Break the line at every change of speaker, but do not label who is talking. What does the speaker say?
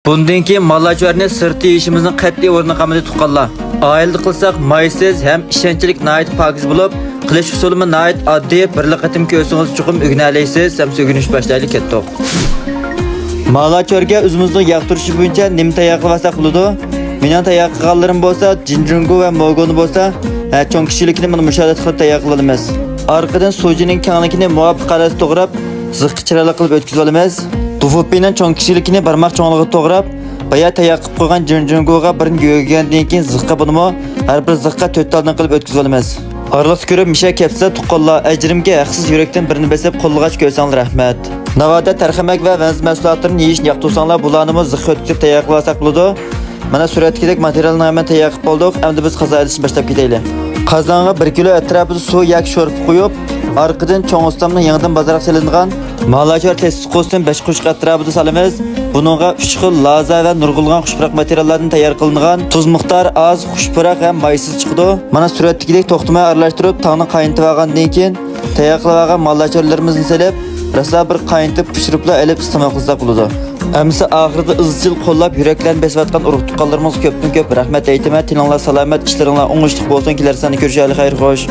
Bundan keyin mallachlarni sirti yeyishimizning qat'iy o'rni qamida tutqanlar. Oilada qilsak maysiz ham ishonchlik nayt pokiz bo'lib, qilish usulimi nayt oddiy birli qatim ko'rsangiz chuqum o'rganaysiz, ham o'rganish boshlaylik ketdik. Mallachlarga o'zimizning yoqtirishi bo'yicha nima tayyor qilsak bo'ladi? Mening tayyor qilganlarim bo'lsa, jinjungu va mogoni bo'lsa, cho'ng kishilikni mana mushohada qilib tayyor qilamiz. Orqadan sojining kengligini muvofiq qarab to'g'rab, ziqqa chiroyli qilib o'tkazib olamiz. Tufupining cho'ng kishilikini barmoq cho'ngligiga to'g'rab, baya tayyor qilib qo'ygan jinjunguga birini yo'g'gandan keyin ziqqa bunimi har bir ziqqa 4 taldan qilib o'tkazib olamiz. Arliq ko'rib misha kepsa tuqqanlar ajrimga haqsiz yurakdan birini besib qo'llag'ach ko'rsanglar rahmat. Navoda tarxamak va vanz mahsulotlarini yeyish yoqtirsanglar bularni ziqqa o'tkazib tayyor qilsak bo'ladi. Mana suratdagidek materialni ham tayyor qilib oldik. Endi biz qazo edishni boshlab ketaylik. Qozonga 1 kilo atrofida suv yoki sho'rib qo'yib, orqadan cho'ng ustamning yangidan bozorga solingan malachor testiqosdan 5 qushq atrofida solamiz. Buningga 3 xil laza va nurg'ulgan xushpurak materiallardan tayyor qilingan tuz miqdori oz, xushpurak ham maysiz chiqdi. Mana suratdagidek to'xtamay aralashtirib, tog'ni qaynatib olgandan keyin tayyor qilib olgan malachorlarimizni solib, rasla bir qaynatib pishiribla olib iste'mol qilsak bo'ladi. Amsa oxirida izchil qo'llab yuraklarni besayotgan urug' tuqqanlarimiz ko'pdan ko'p rahmat aytaman. Tininglar salomat, ishlaringlar o'ngishli bo'lsin. Kelar seni ko'rishaylik, xayr xo'sh.